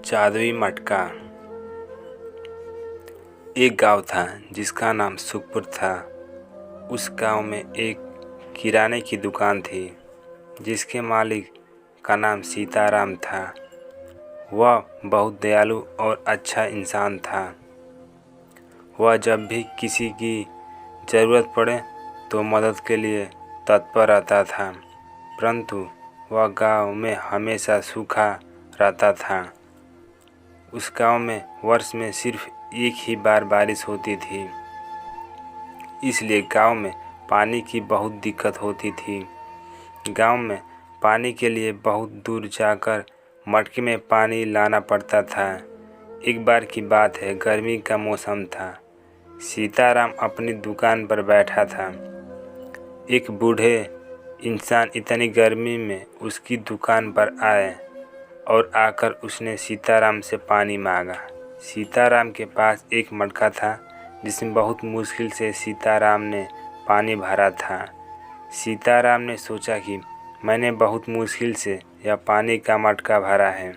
जादुई मटका। एक गांव था जिसका नाम सुखपुर था। उस गांव में एक किराने की दुकान थी जिसके मालिक का नाम सीताराम था। वह बहुत दयालु और अच्छा इंसान था। वह जब भी किसी की ज़रूरत पड़े तो मदद के लिए तत्पर रहता था, परंतु वह गांव में हमेशा सूखा रहता था। उस गांव में वर्ष में सिर्फ एक ही बार बारिश होती थी, इसलिए गांव में पानी की बहुत दिक्कत होती थी। गांव में पानी के लिए बहुत दूर जाकर मटके में पानी लाना पड़ता था। एक बार की बात है, गर्मी का मौसम था। सीताराम अपनी दुकान पर बैठा था। एक बूढ़े इंसान इतनी गर्मी में उसकी दुकान पर आए और आकर उसने सीताराम से पानी मांगा। सीताराम के पास एक मटका था जिसमें बहुत मुश्किल से सीताराम ने पानी भरा था। सीताराम ने सोचा कि मैंने बहुत मुश्किल से यह पानी का मटका भरा है,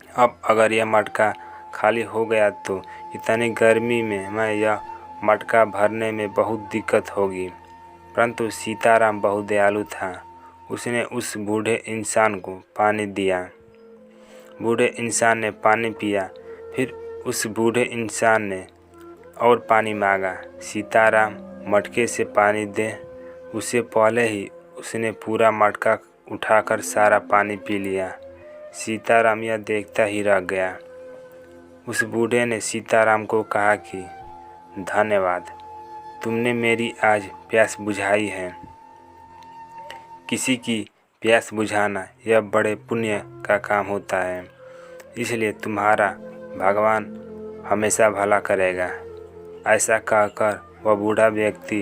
अब अगर यह मटका खाली हो गया तो इतनी गर्मी में मैं यह मटका भरने में बहुत दिक्कत होगी। परंतु सीताराम बहुत दयालु था। उसने उस बूढ़े इंसान को पानी दिया। बूढ़े इंसान ने पानी पिया। फिर उस बूढ़े इंसान ने और पानी मांगा। सीताराम मटके से पानी दे उससे पहले ही उसने पूरा मटका उठाकर सारा पानी पी लिया। सीताराम यह देखता ही रह गया। उस बूढ़े ने सीताराम को कहा कि धन्यवाद, तुमने मेरी आज प्यास बुझाई है। किसी की प्यास बुझाना यह बड़े पुण्य का काम होता है, इसलिए तुम्हारा भगवान हमेशा भला करेगा। ऐसा कहकर वह बूढ़ा व्यक्ति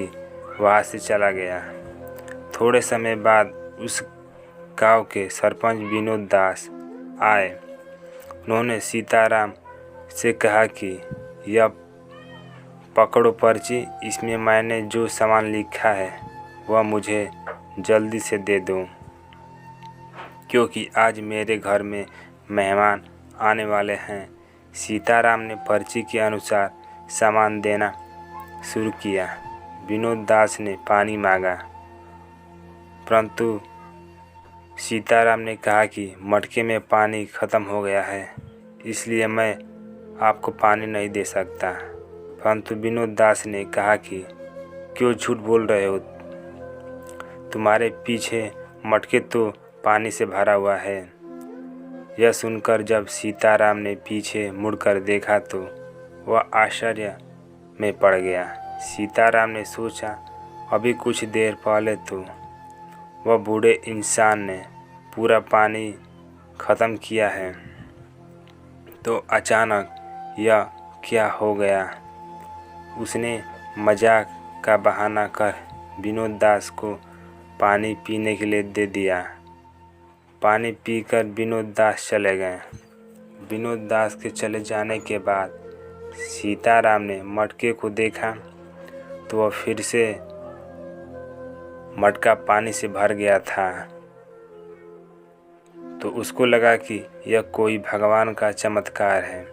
वहाँ से चला गया। थोड़े समय बाद उस गांव के सरपंच विनोद दास आए। उन्होंने सीताराम से कहा कि यह पकड़ो पर्ची, इसमें मैंने जो सामान लिखा है वह मुझे जल्दी से दे दो, क्योंकि आज मेरे घर में मेहमान आने वाले हैं। सीताराम ने पर्ची के अनुसार सामान देना शुरू किया। विनोद दास ने पानी मांगा, परंतु सीताराम ने कहा कि मटके में पानी ख़त्म हो गया है, इसलिए मैं आपको पानी नहीं दे सकता। परंतु विनोद दास ने कहा कि क्यों झूठ बोल रहे हो, तुम्हारे पीछे मटके तो पानी से भरा हुआ है। यह सुनकर जब सीताराम ने पीछे मुड़कर देखा तो वह आश्चर्य में पड़ गया। सीताराम ने सोचा अभी कुछ देर पहले तो वह बूढ़े इंसान ने पूरा पानी ख़त्म किया है, तो अचानक यह क्या हो गया। उसने मजाक का बहाना कर विनोद दास को पानी पीने के लिए दे दिया। पानी पीकर विनोद दास चले गए। विनोद दास के चले जाने के बाद सीताराम ने मटके को देखा तो वह फिर से मटका पानी से भर गया था। तो उसको लगा कि यह कोई भगवान का चमत्कार है।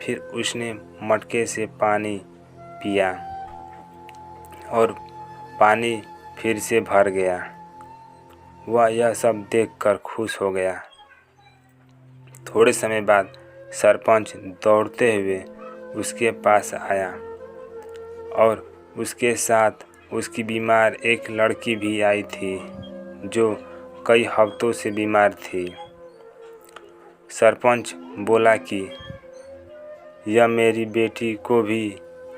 फिर उसने मटके से पानी पिया और पानी फिर से भर गया। वह यह सब देखकर खुश हो गया। थोड़े समय बाद सरपंच दौड़ते हुए उसके पास आया और उसके साथ उसकी बीमार एक लड़की भी आई थी जो कई हफ्तों से बीमार थी। सरपंच बोला कि यह मेरी बेटी को भी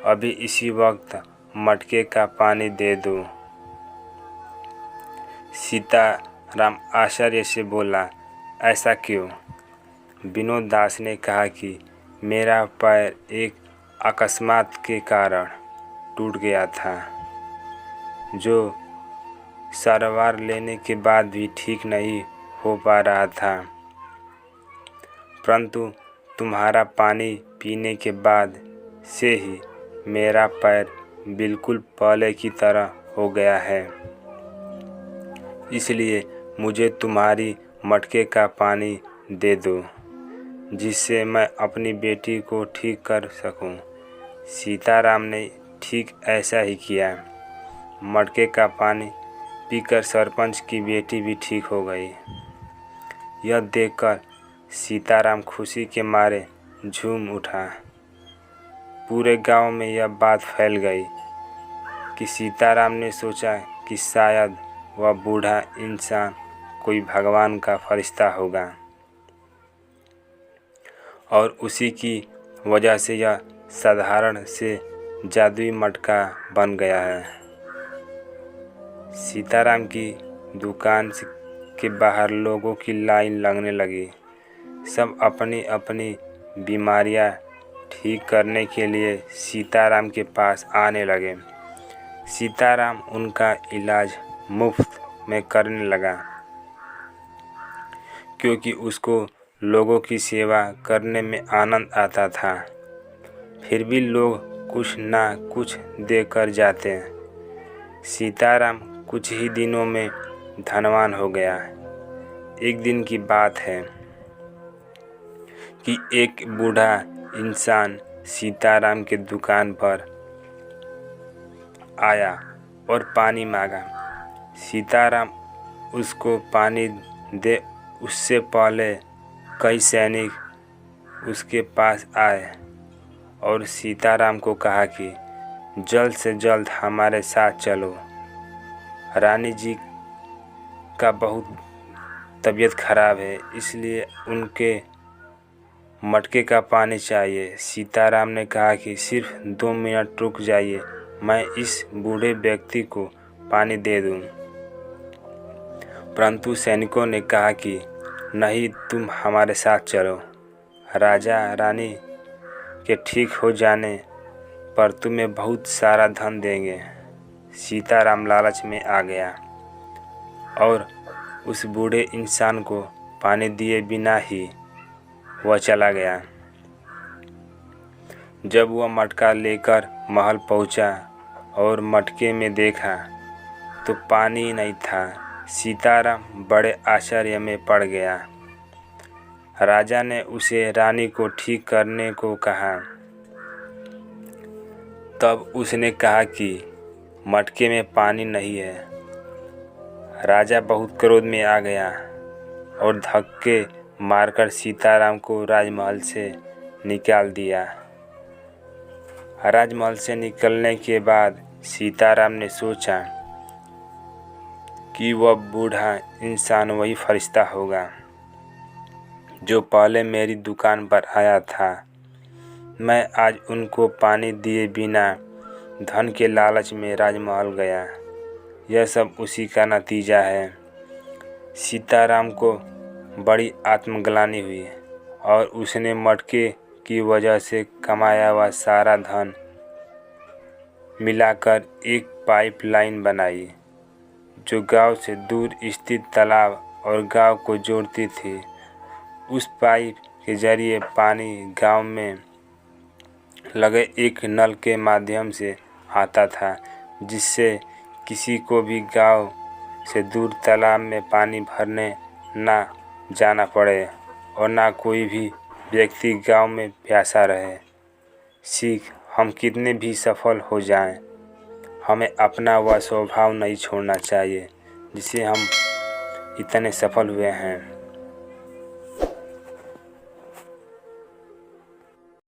अभी इसी वक्त मटके का पानी दे दो। सीताराम आश्चर्य से बोला, ऐसा क्यों? विनोद दास ने कहा कि मेरा पैर एक अकस्मात के कारण टूट गया था, जो सारवार लेने के बाद भी ठीक नहीं हो पा रहा था। परंतु तुम्हारा पानी पीने के बाद से ही मेरा पैर बिल्कुल पहले की तरह हो गया है, इसलिए मुझे तुम्हारी मटके का पानी दे दो। जिससे मैं अपनी बेटी को ठीक कर सकूं। सीताराम ने ठीक ऐसा ही किया। मटके का पानी पीकर सरपंच की बेटी भी ठीक हो गई। यह देखकर सीताराम खुशी के मारे झूम उठा। पूरे गांव में यह बात फैल गई कि सीताराम ने सोचा कि शायद वह बूढ़ा इंसान कोई भगवान का फरिश्ता होगा और उसी की वजह से यह साधारण से जादुई मटका बन गया है। सीताराम की दुकान के बाहर लोगों की लाइन लगने लगी। सब अपनी अपनी बीमारियां ठीक करने के लिए सीताराम के पास आने लगे। सीताराम उनका इलाज मुफ्त में करने लगा, क्योंकि उसको लोगों की सेवा करने में आनंद आता था। फिर भी लोग कुछ ना कुछ देकर जाते। सीताराम कुछ ही दिनों में धनवान हो गया। एक दिन की बात है कि एक बूढ़ा इंसान सीताराम के दुकान पर आया और पानी मांगा। सीताराम उसको पानी दे उससे पहले कई सैनिक उसके पास आए और सीताराम को कहा कि जल्द से जल्द हमारे साथ चलो। रानी जी का बहुत तबीयत खराब है, इसलिए उनके मटके का पानी चाहिए। सीताराम ने कहा कि सिर्फ 2 मिनट रुक जाइए, मैं इस बूढ़े व्यक्ति को पानी दे दूं। परंतु सैनिकों ने कहा कि नहीं, तुम हमारे साथ चलो। राजा रानी के ठीक हो जाने पर तुम्हें बहुत सारा धन देंगे। सीताराम लालच में आ गया और उस बूढ़े इंसान को पानी दिए बिना ही वह चला गया। जब वह मटका लेकर महल पहुंचा और मटके में देखा तो पानी नहीं था। सीताराम बड़े आश्चर्य में पड़ गया। राजा ने उसे रानी को ठीक करने को कहा। तब उसने कहा कि मटके में पानी नहीं है। राजा बहुत क्रोध में आ गया और धक्के मारकर सीताराम को राजमहल से निकाल दिया। राजमहल से निकलने के बाद सीताराम ने सोचा कि वह बूढ़ा इंसान वही फरिश्ता होगा जो पहले मेरी दुकान पर आया था। मैं आज उनको पानी दिए बिना धन के लालच में राजमहल गया। यह सब उसी का नतीजा है। सीताराम को बड़ी आत्मग्लानि हुई और उसने मटके की वजह से कमाया हुआ सारा धन मिलाकर एक पाइपलाइन बनाई, जो गांव से दूर स्थित तालाब और गांव को जोड़ती थी। उस पाइप के जरिए पानी गांव में लगे एक नल के माध्यम से आता था, जिससे किसी को भी गांव से दूर तालाब में पानी भरने ना जाना पड़े और ना कोई भी व्यक्ति गांव में प्यासा रहे। सीख, हम कितने भी सफल हो जाएं, हमें अपना वह स्वभाव नहीं छोड़ना चाहिए जिससे हम इतने सफल हुए हैं।